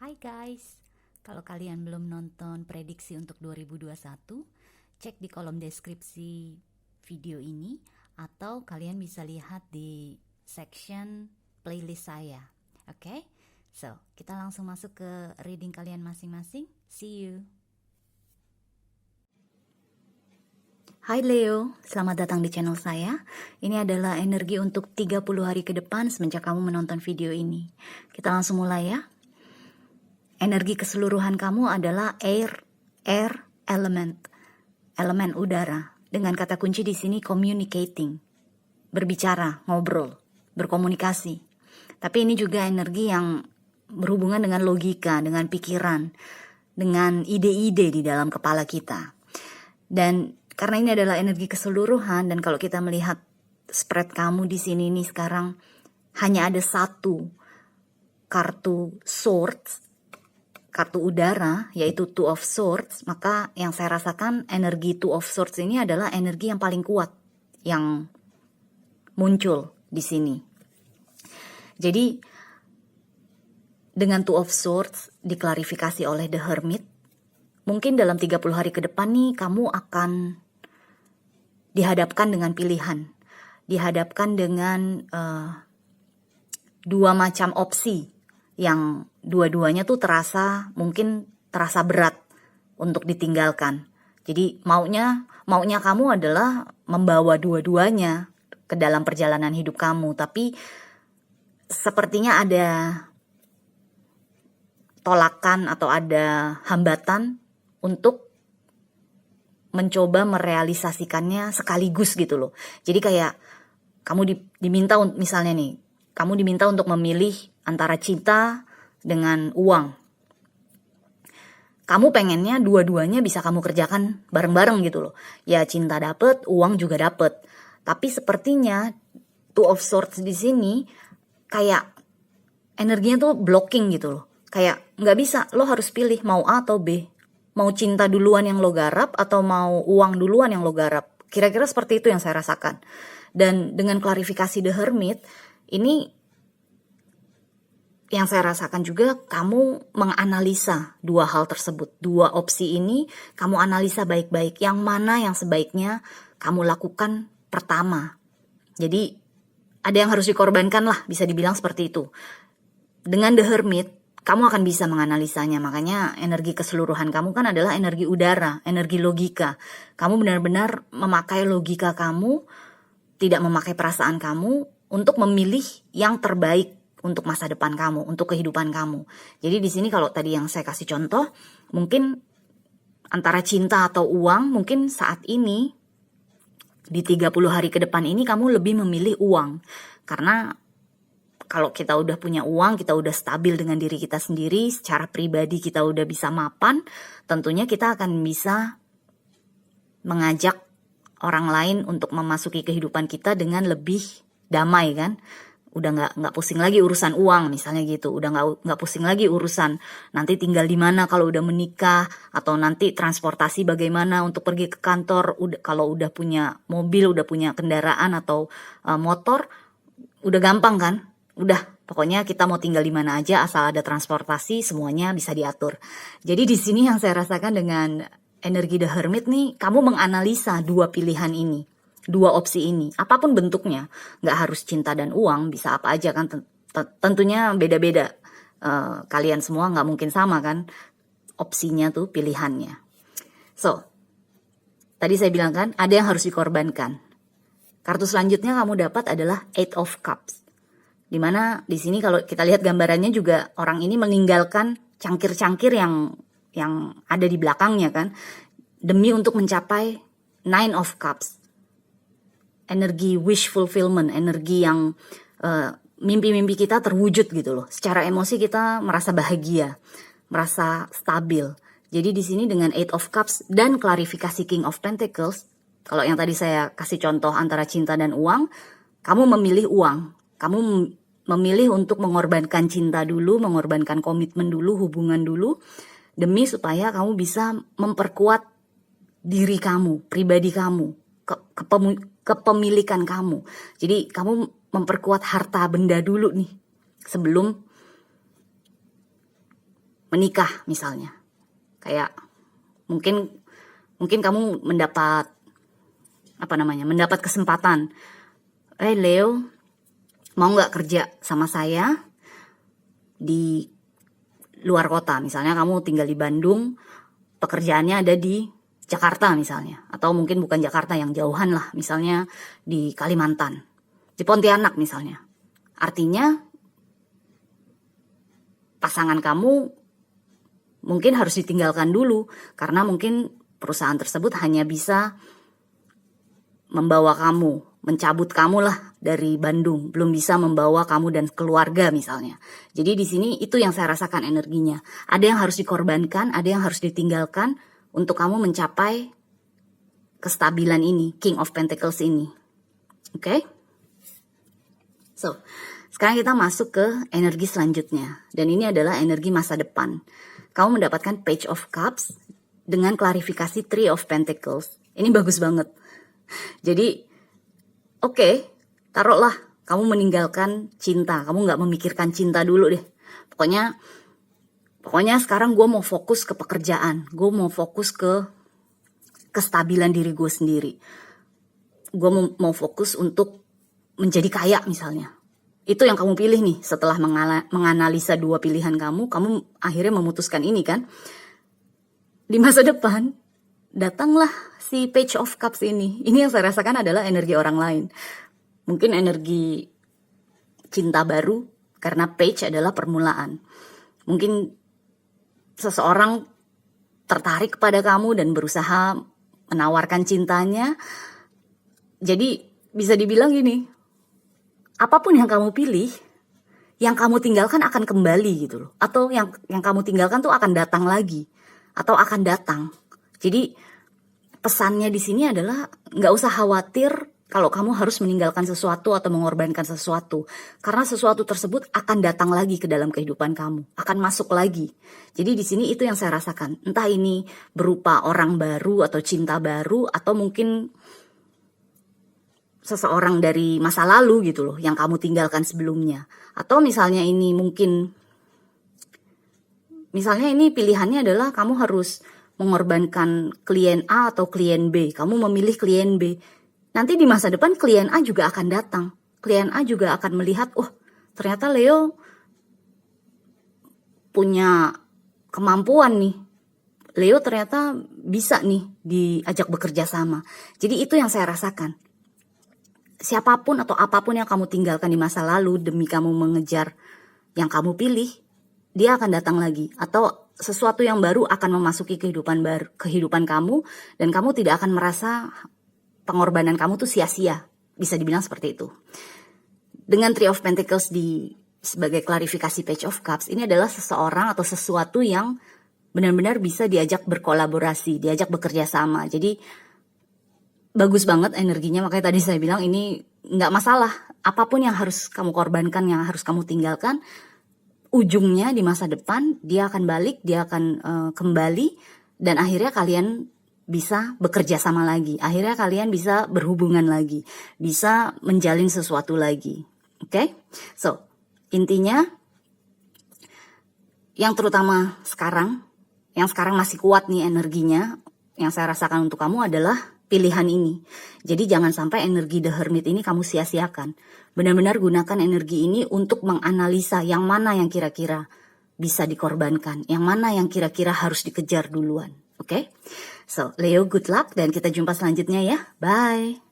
Hai guys, kalau kalian belum nonton prediksi untuk 2021, cek di kolom deskripsi video ini atau kalian bisa lihat di section playlist saya. Oke? So, kita langsung masuk ke reading kalian masing-masing. See you. Hai Leo, selamat datang di channel saya. Ini adalah energi untuk 30 hari ke depan semenjak kamu menonton video ini. Kita langsung mulai ya. Energi keseluruhan kamu adalah air element, elemen udara. Dengan kata kunci di sini communicating, berbicara, ngobrol, berkomunikasi. Tapi ini juga energi yang berhubungan dengan logika, dengan pikiran, dengan ide-ide di dalam kepala kita. Dan karena ini adalah energi keseluruhan, dan kalau kita melihat spread kamu di sini nih sekarang hanya ada satu kartu swords, kartu udara, yaitu Two of Swords, maka yang saya rasakan energi Two of Swords ini adalah energi yang paling kuat yang muncul di sini. Jadi dengan Two of Swords diklarifikasi oleh The Hermit, mungkin dalam 30 hari ke depan nih kamu akan dihadapkan dengan pilihan, dihadapkan dengan dua macam opsi yang dua-duanya tuh mungkin terasa berat untuk ditinggalkan. Jadi maunya kamu adalah membawa dua-duanya ke dalam perjalanan hidup kamu, tapi sepertinya ada tolakan atau ada hambatan untuk mencoba merealisasikannya sekaligus gitu loh. Jadi kayak kamu diminta misalnya nih, kamu diminta untuk memilih antara cinta dengan uang. Kamu pengennya dua-duanya bisa kamu kerjakan bareng-bareng gitu loh. Ya cinta dapet, uang juga dapet. Tapi sepertinya Two of Swords di sini kayak energinya tuh blocking gitu loh. Kayak nggak bisa, lo harus pilih mau A atau B. Mau cinta duluan yang lo garap atau mau uang duluan yang lo garap. Kira-kira seperti itu yang saya rasakan. Dan dengan klarifikasi The Hermit, ini yang saya rasakan juga kamu menganalisa dua hal tersebut. Dua opsi ini kamu analisa baik-baik. Yang mana yang sebaiknya kamu lakukan pertama. Jadi ada yang harus dikorbankan lah, bisa dibilang seperti itu. Dengan The Hermit, kamu akan bisa menganalisanya. Makanya energi keseluruhan kamu kan adalah energi udara, energi logika. Kamu benar-benar memakai logika kamu, tidak memakai perasaan kamu untuk memilih yang terbaik untuk masa depan kamu, untuk kehidupan kamu. Jadi di sini kalau tadi yang saya kasih contoh, mungkin antara cinta atau uang, mungkin saat ini di 30 hari ke depan ini kamu lebih memilih uang. Karena kalau kita udah punya uang, kita udah stabil dengan diri kita sendiri, secara pribadi kita udah bisa mapan, tentunya kita akan bisa mengajak orang lain untuk memasuki kehidupan kita dengan lebih damai kan. Udah nggak pusing lagi urusan uang misalnya gitu, udah nggak pusing lagi urusan nanti tinggal di mana kalau udah menikah, atau nanti transportasi bagaimana untuk pergi ke kantor. Kalau udah punya mobil, udah punya kendaraan atau motor, udah gampang kan. Udah, pokoknya kita mau tinggal di mana aja asal ada transportasi, semuanya bisa diatur. Jadi di sini yang saya rasakan dengan energi The Hermit nih, kamu menganalisa dua pilihan ini, dua opsi ini, apapun bentuknya. Nggak harus cinta dan uang, bisa apa aja kan. Tentunya beda-beda. Kalian semua nggak mungkin sama kan opsinya tuh, pilihannya. So, tadi saya bilang kan, ada yang harus dikorbankan. Kartu selanjutnya kamu dapat adalah Eight of Cups. Dimana di sini kalau kita lihat gambarannya juga orang ini meninggalkan cangkir-cangkir yang ada di belakangnya kan, demi untuk mencapai Nine of Cups. Energi wish fulfillment, energi yang mimpi-mimpi kita terwujud gitu loh. Secara emosi kita merasa bahagia, merasa stabil. Jadi di sini dengan Eight of Cups dan klarifikasi King of Pentacles, kalau yang tadi saya kasih contoh antara cinta dan uang, kamu memilih uang. Kamu memilih untuk mengorbankan cinta dulu, mengorbankan komitmen dulu, hubungan dulu, demi supaya kamu bisa memperkuat diri kamu, pribadi kamu, kepemilikan kamu. Jadi kamu memperkuat harta benda dulu nih, sebelum menikah misalnya. Kayak mungkin kamu mendapat mendapat kesempatan. Leo, mau nggak kerja sama saya di luar kota? Misalnya kamu tinggal di Bandung, pekerjaannya ada di Jakarta misalnya, atau mungkin bukan Jakarta, yang jauhan lah, misalnya di Kalimantan, di Pontianak misalnya. Artinya pasangan kamu mungkin harus ditinggalkan dulu, karena mungkin perusahaan tersebut hanya bisa membawa kamu, mencabut kamu lah dari Bandung, belum bisa membawa kamu dan keluarga misalnya. Jadi di sini itu yang saya rasakan energinya. Ada yang harus dikorbankan, ada yang harus ditinggalkan untuk kamu mencapai kestabilan ini, King of Pentacles ini. Oke? So, sekarang kita masuk ke energi selanjutnya. Dan ini adalah energi masa depan. Kamu mendapatkan Page of Cups dengan klarifikasi Three of Pentacles. Ini bagus banget. Jadi, oke, taruhlah kamu meninggalkan cinta. Kamu gak memikirkan cinta dulu deh. Pokoknya sekarang gue mau fokus ke pekerjaan. Gue mau fokus ke kestabilan diri gue sendiri. Gue mau fokus untuk menjadi kaya misalnya. Itu yang kamu pilih nih setelah menganalisa dua pilihan kamu akhirnya memutuskan ini kan. Di masa depan, datanglah si Page of Cups ini. Ini yang saya rasakan adalah energi orang lain. Mungkin energi cinta baru, karena Page adalah permulaan. Mungkin seseorang tertarik kepada kamu dan berusaha menawarkan cintanya. Jadi bisa dibilang gini, apapun yang kamu pilih, yang kamu tinggalkan akan kembali gitu loh. Atau yang kamu tinggalkan tuh akan datang lagi. Atau akan datang. Jadi pesannya di sini adalah nggak usah khawatir kalau kamu harus meninggalkan sesuatu atau mengorbankan sesuatu. Karena sesuatu tersebut akan datang lagi ke dalam kehidupan kamu. Akan masuk lagi. Jadi di sini itu yang saya rasakan. Entah ini berupa orang baru atau cinta baru. Atau mungkin seseorang dari masa lalu gitu loh. Yang kamu tinggalkan sebelumnya. Atau misalnya ini pilihannya adalah kamu harus mengorbankan klien A atau klien B. Kamu memilih klien B. Nanti di masa depan klien A juga akan datang. Klien A juga akan melihat, ternyata Leo punya kemampuan nih. Leo ternyata bisa nih diajak bekerja sama. Jadi itu yang saya rasakan. Siapapun atau apapun yang kamu tinggalkan di masa lalu demi kamu mengejar yang kamu pilih, dia akan datang lagi. Atau sesuatu yang baru akan memasuki kehidupan kamu, dan kamu tidak akan merasa pengorbanan kamu tuh sia-sia. Bisa dibilang seperti itu. Dengan Three of Pentacles sebagai klarifikasi Page of Cups, ini adalah seseorang atau sesuatu yang benar-benar bisa diajak berkolaborasi, diajak bekerja sama. Jadi bagus banget energinya, makanya tadi saya bilang ini nggak masalah. Apapun yang harus kamu korbankan, yang harus kamu tinggalkan, ujungnya di masa depan dia akan balik, dia akan kembali, dan akhirnya kalian bisa bekerja sama lagi. Akhirnya kalian bisa berhubungan lagi, bisa menjalin sesuatu lagi. Oke? So, intinya yang terutama sekarang, yang sekarang masih kuat nih energinya, yang saya rasakan untuk kamu adalah pilihan ini. Jadi jangan sampai energi The Hermit ini kamu sia-siakan. Benar-benar gunakan energi ini untuk menganalisa yang mana yang kira-kira bisa dikorbankan, yang mana yang kira-kira harus dikejar duluan. Oke? So, Leo, good luck dan kita jumpa selanjutnya ya. Bye!